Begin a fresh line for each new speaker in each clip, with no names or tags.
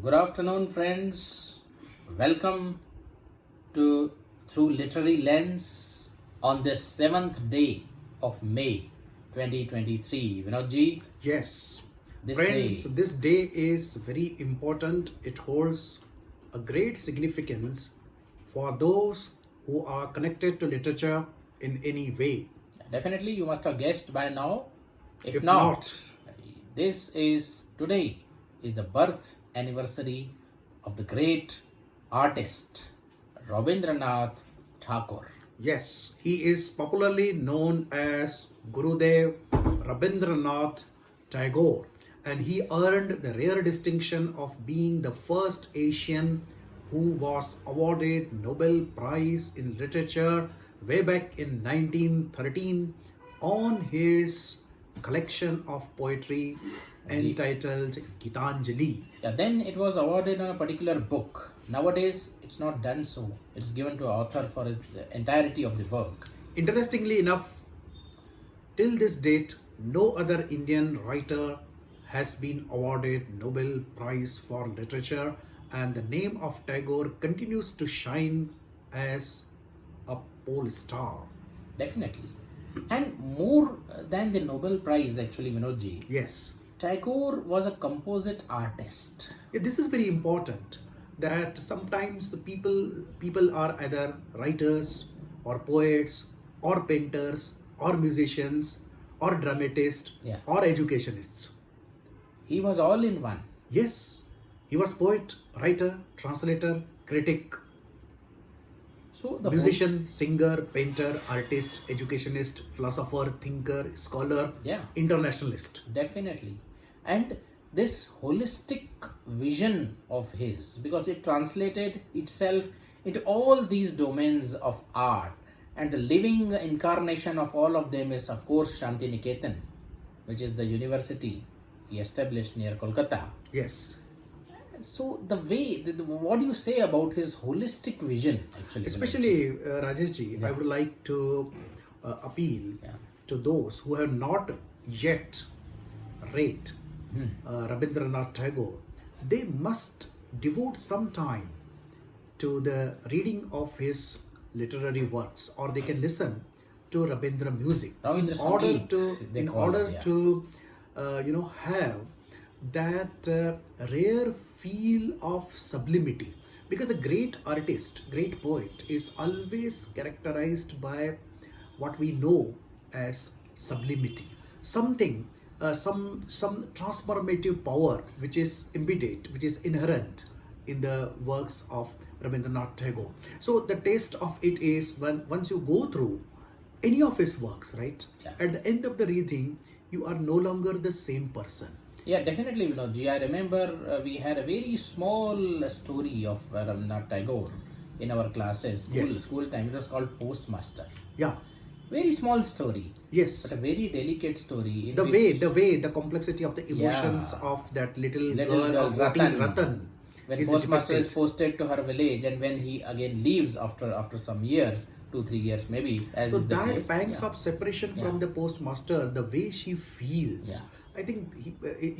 Good afternoon, friends. Welcome to Through Literary Lens on this 7th day of May 2023. Vinodji,
Yes,
this
friends,
day,
this day is very important. It holds a great significance for those who are connected to literature in any way.
definitely you must have guessed by now. If
If
not,
not,
today is the birth anniversary of the great artist Rabindranath Tagore.
yes, he is popularly known as Gurudev Rabindranath Tagore, and he earned the rare distinction of being the first Asian who was awarded Nobel Prize in Literature way back in 1913 on his collection of poetry entitled Gitanjali.
Yeah, then it was awarded on a particular book. Nowadays, it's not done so. It's given to author for the entirety of the work.
Interestingly enough, till this date, no other Indian writer has been awarded Nobel Prize for Literature, and the name of Tagore continues to shine as a pole star.
Definitely. And more than the Nobel Prize, actually, Vinodji,
Yes,
Tagore was a composite artist.
yeah, this is very important. That sometimes the people are either writers or poets or painters or musicians or dramatists
Yeah.
or educationists.
He was all in one.
Yes, he was poet, writer, translator, critic,
So the
musician, singer, painter, artist, educationist, philosopher, thinker, scholar,
Yeah.
internationalist.
Definitely. And this holistic vision of his, because it translated itself into all these domains of art, and the living incarnation of all of them is, of course, Shanti Niketan, which is the university he established near Kolkata.
Yes,
So, the way, what do you say about his holistic vision, actually?
especially Rajeshji, I would like to appeal to those who have not yet read Rabindranath Tagore. They must devote some time to the reading of his literary works, or they can listen to Rabindra music
Rabindra
in order
Sangeet,
to
they
in
call
order
it, yeah.
to have that rare feel of sublimity, because the great artist, great poet is always characterized by what we know as sublimity, something some transformative power which is embedded, which is inherent in the works of Rabindranath Tagore. So the taste of it is when once you go through any of his works, right?
Yeah.
At the end of the reading, you are no longer the same person.
Yeah, definitely, Vinodji. I remember we had a very small story of Rabindranath Tagore in our classes, school time. It was called Postmaster.
Yeah.
Very small story,
Yes.
but a very delicate story. In
The complexity of the emotions
Yeah.
of that little
Little
girl of
Ratan.
Ratan
When
is
postmaster is
depicted.
posted to her village, and when he again leaves after some years, 2-3 years maybe, as
So
is the
that
case.
pangs
Yeah.
of separation from the postmaster, the way she feels,
Yeah.
I think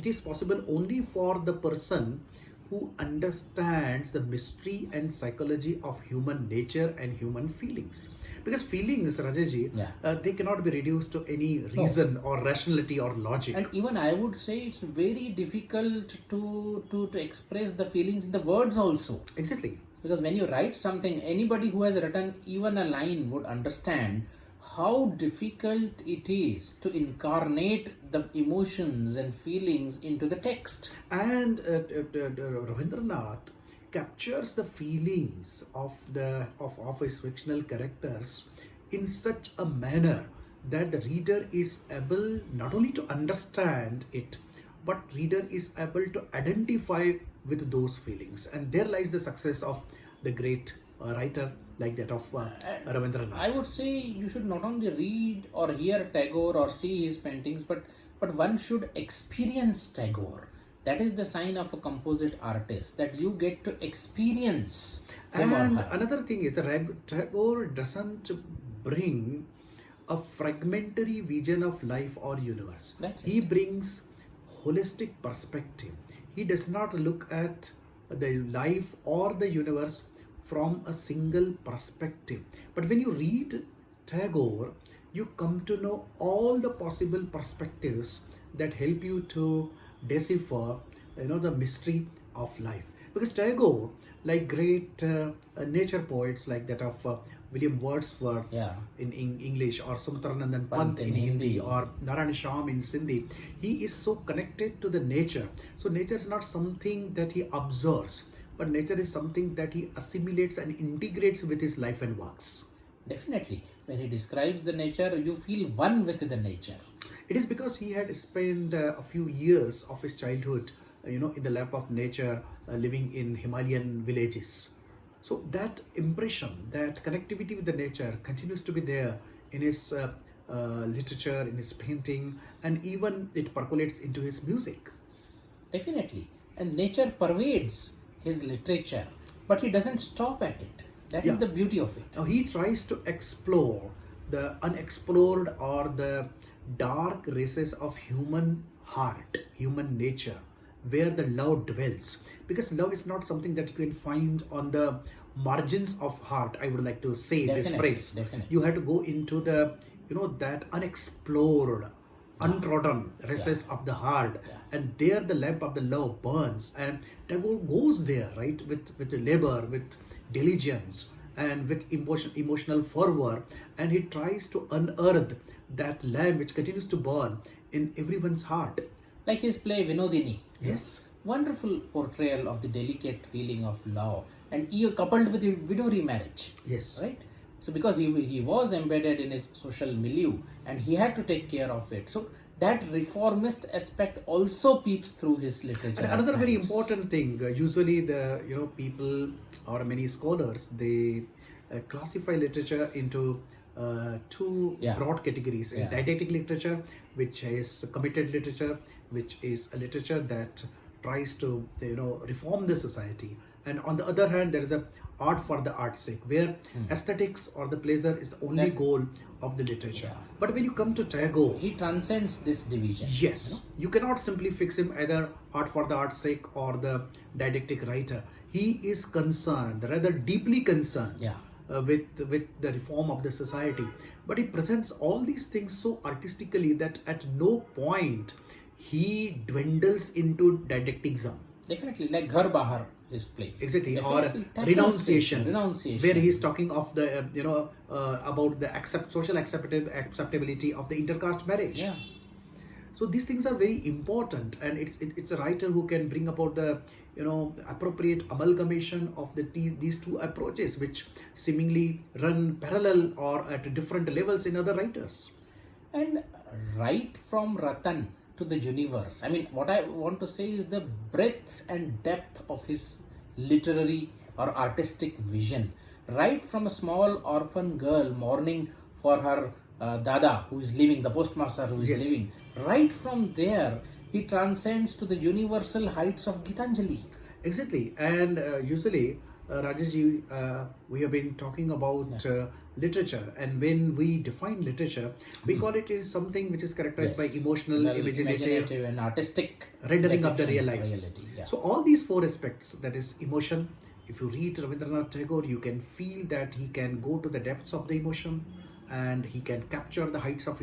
it is possible only for the person who understands the mystery and psychology of human nature and human feelings. Because feelings, Rajaji,
Yeah.
they cannot be reduced to any reason or rationality or logic.
And even I would say it's very difficult to express the feelings in the words also.
Exactly.
Because when you write something, anybody who has written even a line would understand how difficult it is to incarnate the emotions and feelings into the text.
And Rabindranath captures the feelings of his fictional characters in such a manner that the reader is able not only to understand it, but reader is able to identify with those feelings, and there lies the success of the great writer like that of Rabindranath.
I would say you should not only read or hear Tagore or see his paintings, but one should experience Tagore. That is the sign of a composite artist, that you get to experience him or
And
her.
another thing is that Tagore doesn't bring a fragmentary vision of life or universe.
That's
He brings holistic perspective. He does not look at the life or the universe from a single perspective. But when you read Tagore, you come to know all the possible perspectives that help you to decipher, the mystery of life. Because Tagore, like great nature poets like that of William Wordsworth
Yeah.
in English, or Sumitranandan
Pant
Pant in
in
Hindi,
Hindi.
or Narayana Sham in Sindhi, he is so connected to the nature. So nature is not something that he observes, but nature is something that he assimilates and integrates with his life and works.
Definitely. When he describes the nature, you feel one with the nature.
It is because he had spent a few years of his childhood, in the lap of nature, living in Himalayan villages. So that impression, that connectivity with the nature continues to be there in his literature, in his painting, and even it percolates into his music.
Definitely. And nature pervades his literature, but he doesn't stop at it. That is
Yeah.
the beauty of it.
Now he tries to explore the unexplored or the dark races of human heart, human nature, where the love dwells. Because love is not something that you can find on the margins of heart. I would like to say this
Definitely,
phrase.
definitely.
You have to go into the, that unexplored, untrodden recess of the heart, and there the lamp of the love burns, and Tagore goes there, right, with the labor, with diligence, and with emotional fervor, and he tries to unearth that lamp which continues to burn in everyone's heart.
Like his play Vinodini.
Yes.
Wonderful portrayal of the delicate feeling of love, and even coupled with the widow remarriage.
Yes.
Right? So because he was embedded in his social milieu and he had to take care of it. So that reformist aspect also peeps through his literature.
And
at
another very
times.
important thing, usually the people or many scholars, they classify literature into two
Yeah.
broad categories:
Yeah.
didactic literature, which is committed literature, which is a literature that tries to reform the society, and on the other hand there is a art for the art's sake, where aesthetics or the pleasure is the only goal of the literature. But when you come to Tagore,
He transcends this division.
yes, you cannot simply fix him either art for the art's sake or the didactic writer. He is concerned, rather deeply concerned,
Yeah.
with the reform of the society. But he presents all these things so artistically that at no point he dwindles into didacticism.
Definitely, like Ghar Bahar, his play.
Exactly, or
Definitely tackles
renunciation,
it. Renunciation.
where he's talking of the about the social acceptability of the intercaste marriage.
Yeah.
So these things are very important, and it's a writer who can bring about the appropriate amalgamation of these two approaches, which seemingly run parallel or at different levels in other writers.
And right from Ratan to the universe. I mean, what I want to say is the breadth and depth of his literary or artistic vision. Right from a small orphan girl mourning for her dada who is leaving, the postmaster who is
Yes.
leaving. Right from there, he transcends to the universal heights of Gitanjali.
Exactly, and usually, Rajeshji, we have been talking about literature, and when we define literature, we call it is something which is characterized by
Yes.
emotional,
Well,
imaginative
and artistic
rendering of the
depiction
real
of
life.
reality. Yeah.
So all these four aspects, that is emotion. If you read Rabindranath Tagore, you can feel that he can go to the depths of the emotion, and he can capture the heights of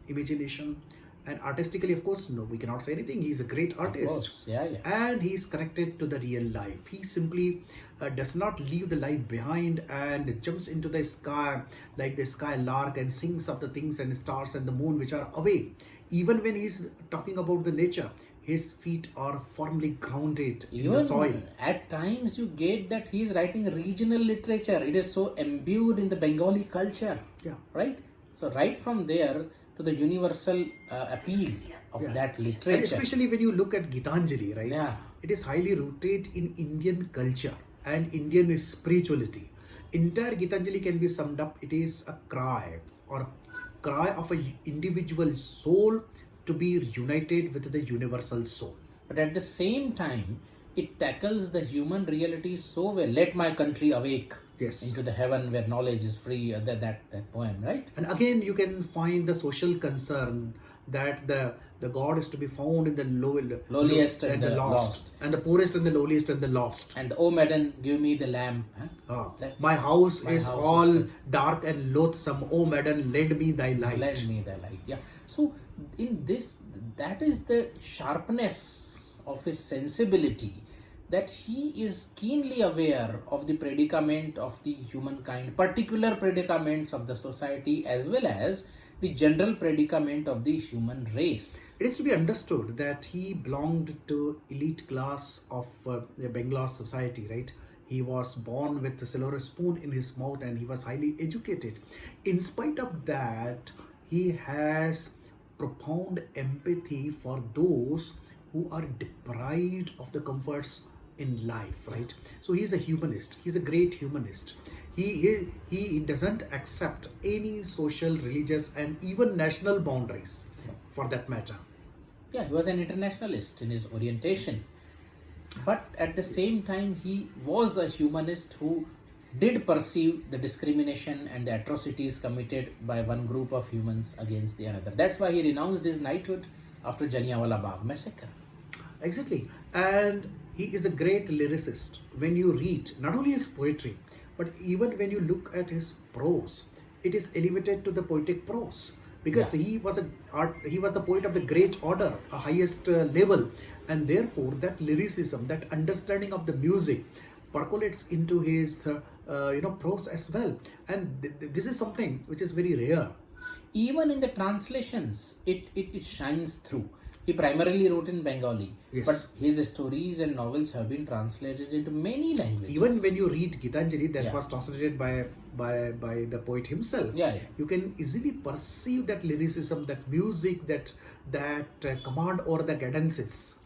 imagination. And artistically, of course, no, we cannot say anything. He's a great artist.
course. Yeah.
And he's connected to the real life. He simply does not leave the life behind and jumps into the sky like the sky lark and sings of the things and stars and the moon which are away. Even when he's talking about the nature, his feet are firmly grounded in the soil.
At times you get that he is writing regional literature. It is so imbued in the Bengali culture.
Yeah.
Right? So right from there to the universal appeal of that
And
literature.
especially when you look at Gitanjali, right?
Yeah.
It is highly rooted in Indian culture and Indian spirituality. Entire Gitanjali can be summed up. It is a cry or cry of an individual soul to be united with the universal soul.
But at the same time, it tackles the human reality so well. Let my country awake
Yes.
into the heaven where knowledge is free. That poem, right?
And again, you can find the social concern, that the God is to be found in the
Lowliest and the lost.
and the poorest and the lowliest and the lost.
And O maiden, give me the lamp.
My house is
house
all
is
dark and loathsome. O maiden, lend me thy light.
Lend me the light. Yeah. So in this, that is the sharpness of his sensibility, that he is keenly aware of the predicament of the humankind, particular predicaments of the society, as well as the general predicament of the human race.
It is to be understood that he belonged to elite class of the Bengal society, right? He was born with a silver spoon in his mouth and he was highly educated. In spite of that, he has profound empathy for those who are deprived of the comforts in life, right? So he's a humanist. He's a great humanist. He doesn't accept any social, religious, and even national boundaries, for that matter.
Yeah, he was an internationalist in his orientation, but at the same time he was a humanist who did perceive the discrimination and the atrocities committed by one group of humans against the another. That's why he renounced his knighthood after Jallianwala Bagh massacre.
Exactly. And he is a great lyricist. When you read not only his poetry, but even when you look at his prose, it is elevated to the poetic prose, because he was the poet of the great order, a highest level, and therefore that lyricism, that understanding of the music percolates into his prose as well. And this is something which is very rare.
Even in the translations, it shines through. He primarily wrote in Bengali,
Yes.
but his stories and novels have been translated into many languages.
Even when you read Gitanjali, that
Yeah.
was translated by the poet himself,
Yeah.
you can easily perceive that lyricism, that music, that command over the cadences.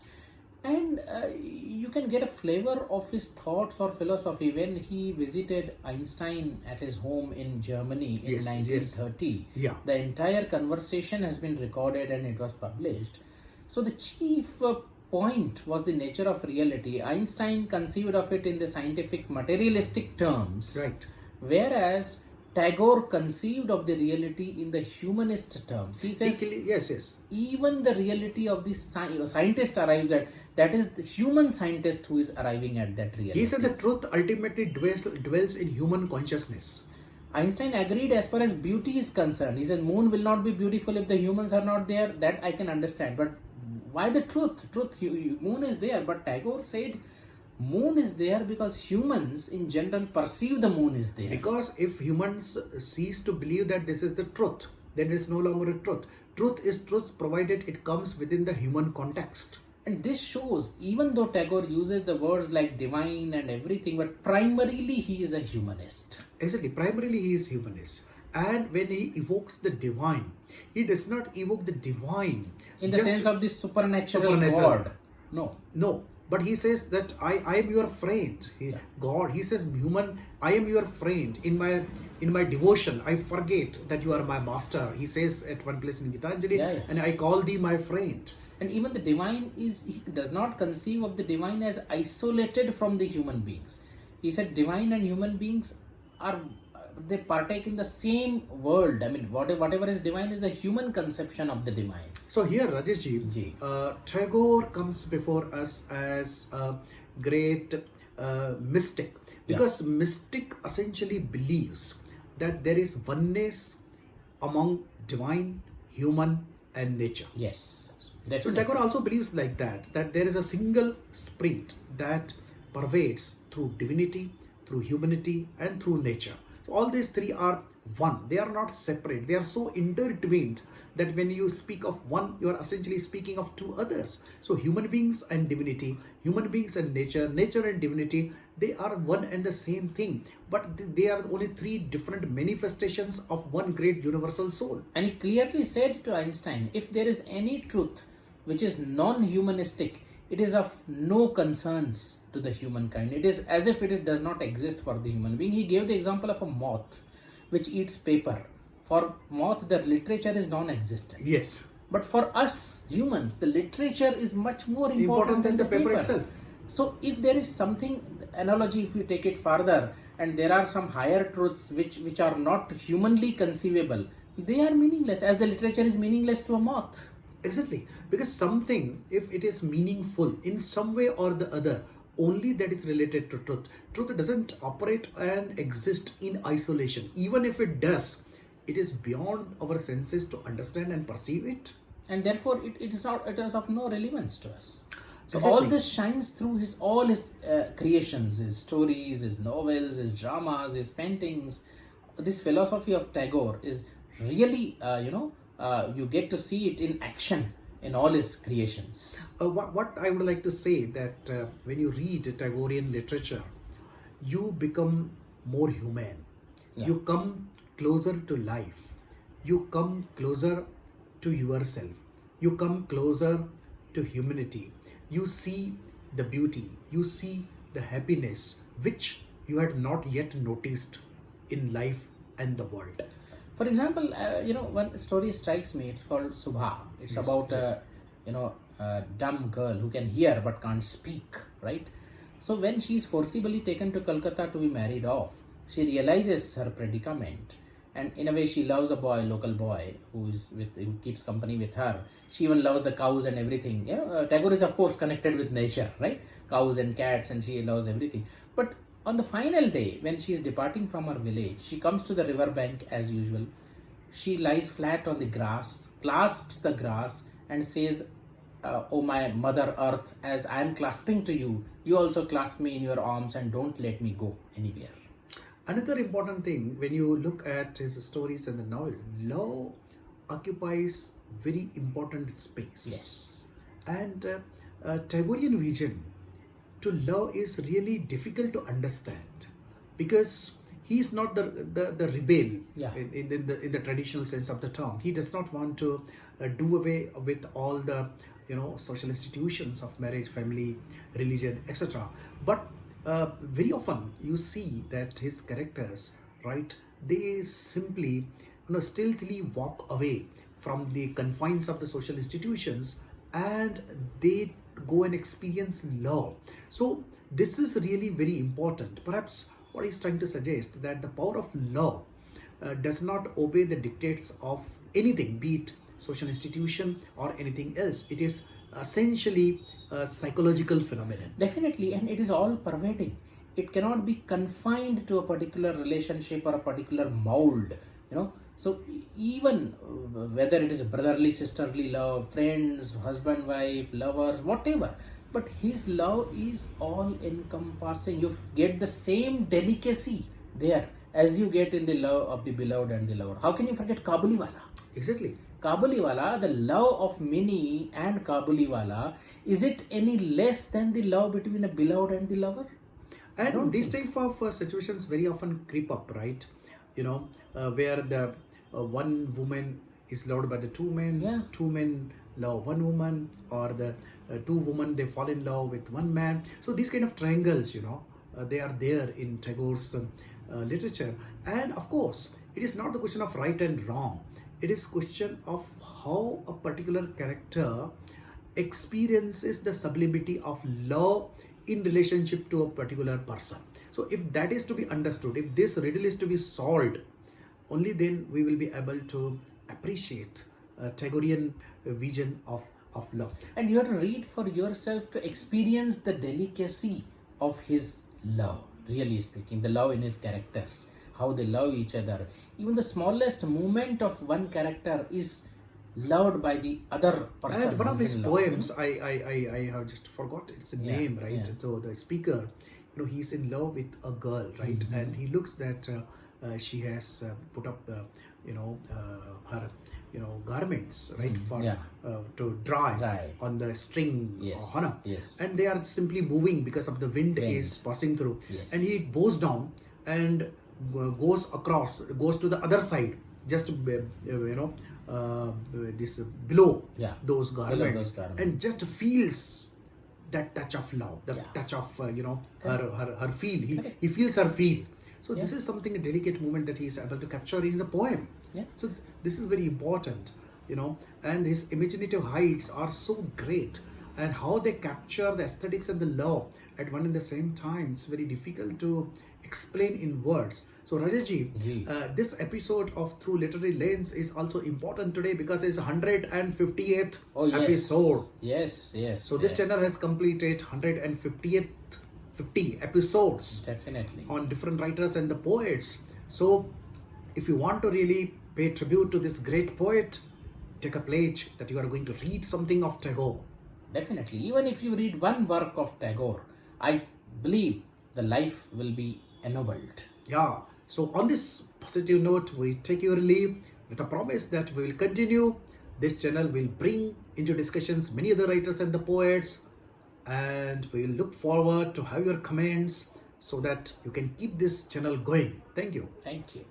And you can get a flavor of his thoughts or philosophy when he visited Einstein at his home in Germany in
Yes,
1930.
Yeah.
The entire conversation has been recorded and it was published. So the chief point was the nature of reality. Einstein conceived of it in the scientific materialistic terms.
Right.
Whereas Tagore conceived of the reality in the humanist terms. He says
Yes.
even the reality of the scientist arrives at, that is the human scientist who is arriving at that reality.
He said the truth ultimately dwells in human consciousness.
Einstein agreed as far as beauty is concerned. He said moon will not be beautiful if the humans are not there. That I can understand. But why the truth? Moon is there. But Tagore said moon is there because humans in general perceive the moon is there.
Because if humans cease to believe that this is the truth, then it is no longer a truth. Truth is truth provided it comes within the human context.
And this shows, even though Tagore uses the words like divine and everything, but primarily he is a humanist.
Exactly. Primarily he is humanist. And when he evokes the divine, he does not evoke the divine
In the sense of the supernatural God.
No. But he says that I am your friend. God, he says, human, I am your friend. In my devotion, I forget that you are my master. He says at one place in Gitanjali, and I call thee my friend.
And even the divine he does not conceive of the divine as isolated from the human beings. He said divine and human beings they partake in the same world. I mean, whatever is divine is the human conception of the divine.
So here, Rajeshji, Tagore comes before us as a great mystic, because mystic essentially believes that there is oneness among divine, human, and nature.
Yes,
So
definitely.
Tagore also believes like that there is a single spirit that pervades through divinity, through humanity, and through nature. So all these three are one. They are not separate. They are so intertwined that when you speak of one, you are essentially speaking of two others. So human beings and divinity, human beings and nature, nature and divinity, they are one and the same thing. But they are only three different manifestations of one great universal soul.
And he clearly said to Einstein, if there is any truth which is non-humanistic, it is of no concerns to the humankind. It is as if it does not exist for the human being. He gave the example of a moth which eats paper. For moth, the literature is non-existent.
Yes.
But for us humans, the literature is much more important than the paper
itself.
So if there is something, analogy, if you take it further, and there are some higher truths which are not humanly conceivable, they are meaningless, as the literature is meaningless to a moth.
Exactly, because something, if it is meaningful in some way or the other, only that is related to truth. Truth doesn't operate and exist in isolation. Even if it does, it is beyond our senses to understand and perceive it.
And therefore it is of no relevance to us. So all
Exactly.
this shines through all his creations, his stories, his novels, his dramas, his paintings. This philosophy of Tagore is really, you get to see it in action in all his creations.
What I would like to say that when you read Tagorean literature, you become more human.
Yeah.
You come closer to life. You come closer to yourself. You come closer to humanity. You see the beauty. You see the happiness which you had not yet noticed in life and the world.
For example, one story strikes me. It's called Subha. It's
Yes,
about
yes.
a dumb girl who can hear but can't speak, right? So when she is forcibly taken to Calcutta to be married off, she realizes her predicament, and in a way she loves a boy, local boy, who keeps company with her. She even loves the cows and everything. Tagore is of course connected with nature, right? Cows and cats, and she loves everything. But on the final day, when she is departing from her village, she comes to the river bank as usual. She lies flat on the grass, clasps the grass, and says, "Oh, my mother earth, as I am clasping to you, you also clasp me in your arms and don't let me go anywhere."
Another important thing when you look at his stories and the novels, love occupies very important space.
Yes.
And Tagorean vision to love is really difficult to understand because he is not the rebel
Yeah.
in the traditional sense of the term. He does not want to do away with all the social institutions of marriage, family, religion, etc. But very often you see that his characters, right, they simply stealthily walk away from the confines of the social institutions and they go and experience love. So this is really very important. Perhaps what he's trying to suggest that the power of love does not obey the dictates of anything, be it social institution or anything else. It is essentially a psychological phenomenon.
Definitely, and it is all pervading. It cannot be confined to a particular relationship or a particular mold. So even whether it is brotherly, sisterly love, friends, husband, wife, lovers, whatever, but his love is all encompassing. You get the same delicacy there as you get in the love of the beloved and the lover. How can you forget Kabuliwala?
Exactly.
Kabuliwala, the love of Minnie and Kabuliwala, is it any less than the love between a beloved and the lover?
And these type of situations very often creep up, right? Where the one woman is loved by the two men,
Yeah.
two men love one woman, or the two women they fall in love with one man. So these kind of triangles, they are there in Tagore's literature. And of course, it is not the question of right and wrong. It is question of how a particular character experiences the sublimity of love in relationship to a particular person. So if that is to be understood, if this riddle is to be solved, only then we will be able to appreciate Tagorean vision of love.
And you have to read for yourself to experience the delicacy of his love, really speaking, the love in his characters, how they love each other. Even the smallest movement of one character is loved by the other person.
And one of
who's
his
in love,
poems, I have just forgot its name, right?
yeah.
So the speaker, he's in love with a girl, right?
Mm-hmm.
And he looks that she has put up the, her, garments, right, for
yeah.
to dry,
Dry.
on the string,
Yes,
Hana.
yes.
And they are simply moving because of the wind is passing through.
Yes.
And he bows down and goes to the other side, just this below
Yeah.
those
Below
garments,
those garments.
and just feels that touch of love, the
Yeah.
touch of her feel.
Correct.
He feels her feel. So this
Yeah.
is something, a delicate moment that he is able to capture in the poem.
Yeah.
So this is very important, and his imaginative heights are so great. and how they capture the aesthetics and the law at one and the same time. It's very difficult to explain in words. So Rajeshji,
Ji.
this episode of Through Literary Lens is also important today because it's 158th
Oh, yes.
episode.
Yes.
So this
yes.
channel has completed 50 episodes
Definitely.
on different writers and the poets. So if you want to really pay tribute to this great poet, take a pledge that you are going to read something of Tagore.
Definitely. Even if you read one work of Tagore, I believe the life will be ennobled.
Yeah. So on this positive note, we take your leave with a promise that we will continue. This channel will bring into discussions many other writers and the poets, and we will look forward to have your comments so that you can keep this channel going. Thank you.
Thank you.